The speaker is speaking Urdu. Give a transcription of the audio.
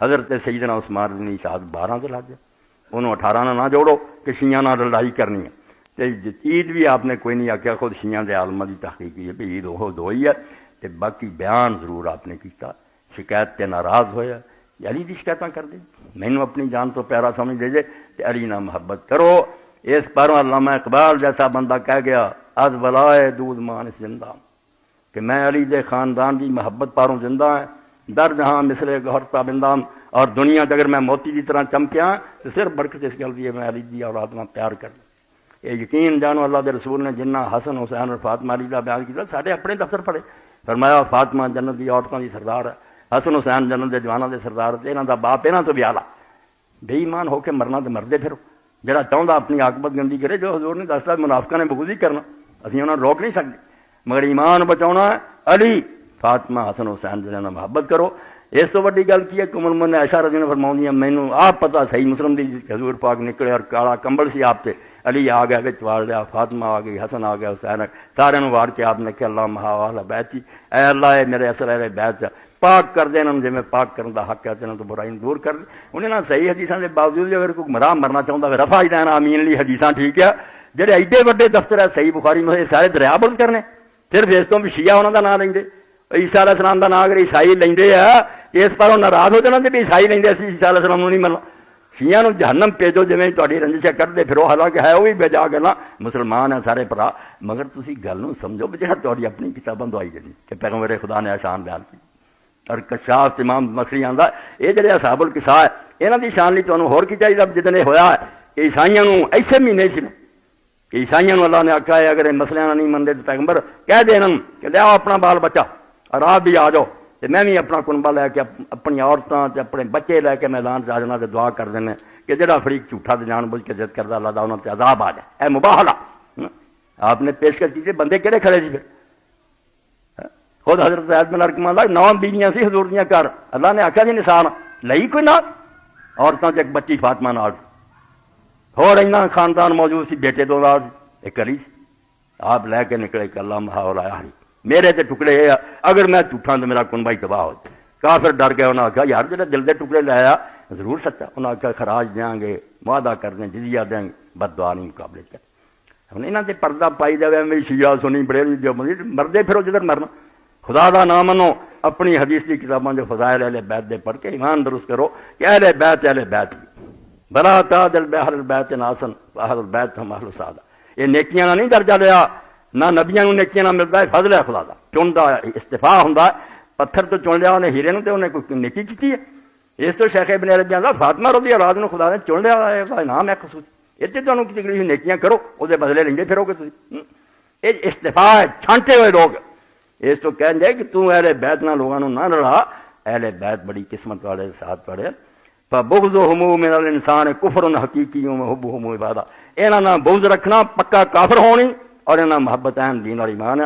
حضرت سیدنا عثمان بن شہاد 12 سے لگ گیا، انہوں 18 نہ جوڑو کہ شیعہ نہ لڑائی کرنی ہے۔ عید بھی آپ نے کوئی نہیں آخیا، خود شیعہ دے عالمہ دی تحقیق کی ہے بھی عید وہ دو ہی ہے، تے باقی بیان ضرور آپ نے کیتا، شکایت تے ناراض ہویا علی دی شکایتاں کر دے، مینوں اپنی جان تو پیارا سمجھ دے جے تے علی نہ محبت کرو۔ اس پر علامہ اقبال جیسا بندہ کہہ گیا از ولائے دودھ مان زندہ، کہ میں علی دے خاندان دی محبت پاروں زندہ ہے، در جہاں مثل گہر تابندام، اور دنیا اگر میں موتی کی طرح چمکیا تو صرف برکت اس گل دی ہے میں علی دی اولاد نال پیار کرنا۔ یہ یقین جانو اللہ دے رسول نے جنہ حسن حسین اور فاطمہ علی دا بیان کیا سارے اپنے دفتر پڑھے، فرمایا فاطمہ جنت دی عورتوں دی سردار ہے، حسن حسین جنت دے جوانوں دے سردار ہے، انہاں دا باپ انہاں تو بھی اعلیٰ۔ بے ایمان ہو کے مرنا تو مردے پھرو، جڑا چاہتا اپنی عاقبت گندی کرے، جو حضور نے دستا منافقہ نے بغض ہی کرنا، اسی انہاں روک نہیں سکتے، مگر ایمان بچاؤنا ہے علی فاطمہ حسن حسین جنہاں نال محبت کرو۔ اس تو وڈی گل کی ہے کہ ام المؤمنین عائشہ رضی اللہ عنہا فرماؤندی مینوں آپ پتہ صحیح مسلم دی حضور پاک نکلے اور کالا کمبل سی آپ تے، علی آ گیا وچ وار لیا، فاطمہ آ گئی، حسن آ گیا، حسین سارے نوں وار کے آپ نے کہ اللہم اہل بیتی، اے اللہ اے میرے اصل اہل بیت پاک کر دے انہوں جویں پاک کرن دا حق ہے تے انہاں تو برائی دور کر دے۔ انہیں نہ صحیح حدیثاں دے باوجود اگر کوئی مرا مرنا چاہندا ہے رفع ہی دینا آمین لی حدیثاں ٹھیک ہے، جڑے ایڈے وڈے دفتر ہے صحیح بخاری میں سارے دریا بند کرنے، صرف اس تو بھی شیعہ انہاں دا نام لیندے، عیسیٰ علیہ السلام دا نام اگر عیسائی لیندے ہے اس پر ناراض ہو جانا کہ عیسائی لیندے اسی عیسیٰ علیہ السلام نہیں ملنا، شیعہ نوں جہنم بھیجو جویں تہاڈی رنجش کرتے پھرو، حالانکہ ہے وہ بھی بے جا گلاں، مسلمان ہیں سارے بھرا، مگر تسی گل نوں سمجھو جہاں تہاڈی اپنی کتاباں دوائی جانی کہ پیغمبر خدا نے شان بیان کی۔ اور کشاف امام مکری آندا یہ جڑے اصحاب الکساء ہے انہاں دی شان لئی تانوں ہور کی چاہیے جدن یہ ہویا ہے کہ عیسائیاں نوں ایسے مہینے سی کہ عیسائیاں نوں اللہ نے آکھا ہے اگر مسئلے نہیں منتے تو پیغمبر کہہ دے انہاں کہ لیاؤ اپنا بال بچہ اور آپ بھی آ جاؤ، تے میں بھی اپنا کنبہ لے کے اپنی عورتاں تے اپنے بچے لے کے میدان سے آ جانا تے دعا کر دینے کہ جڑا فریق جھوٹا تے جان بوجھ کے ضد کردا اللہ دا انہاں تے عذاب آ جائے۔ اے مباہلہ آپ نے پیشکش کی، بندے کہڑے کھڑے سی پھر؟ خود حضرت زید بن ارقم آندا 9 بیویاں سی حضور دیاں گھر، اللہ نے آکھیا جی نثار لئی کوئی نال عورتاں تے ایک بچی فاطمہ نال، ہور اینا خاندان موجود سی، بیٹے 2 نال ایک علی سی، آپ لے کے نکلے کہ اللہ محاولہ ہری میرے تے ٹکڑے ہے اگر میں جھوٹا تو میرا کنبہ ہی تباہ ہو جائے۔ کافر ڈر گئے، انہوں نے کہا یار جڑے دل دے ٹکڑے لے آیا ضرور سچا، انہوں نے کہا خراج دیاں گے، وعدہ کر دیں، جزیہ دیں گے، بد دعا نہیں مقابلے کر۔ ہن انہاں تے پردہ پائی جاوے میری شیعہ سنی بڑے جو مردے پھرو جدھر مرنا، خدا دا نام منو، اپنی حدیث کی کتاباں جو فضائل اہل بیت دے پڑھ کے ایمان درست کرو کہ اہل بیت بلا تعدل باہل البیت ناسن اہل البیت ہم اہل السعادہ، یہ نیکیاں نہ نہیں درجہ لیا، نہ نبیاں نوں نیکیاں نہ ملتا ہے، فضل ہے خدا دا، چندا استفاع ہوندا ہے، پتھر تو چن لیا انہیں ہیرے نوں تے انہیں کوئی نیکی کیتی ہے۔ اس تو شیخ ابن عربی آندا فاطمہ رضی اللہ عنہا خدا نے چن لیا ہے، انعام ہے خصوصی، اتنے تانوں کی تکلیف نیکیاں کرو وہ بدلے لیندے پھرو گے تسی، یہ استفاع ہے، چھانٹے ہوئے لوگ اس تو کہیں دے کہ تو اہل بیت نہ لوگوں نہ لڑا، اہل بیت بڑی قسمت والے ساتھ پڑے، فبغضهم من الانسان کفر حقیقی وحبهم عبادہ، انہاں نہ بغض رکھنا پکا کافر ہونی اور انہاں محبت اہم دین اور ایمان ہے۔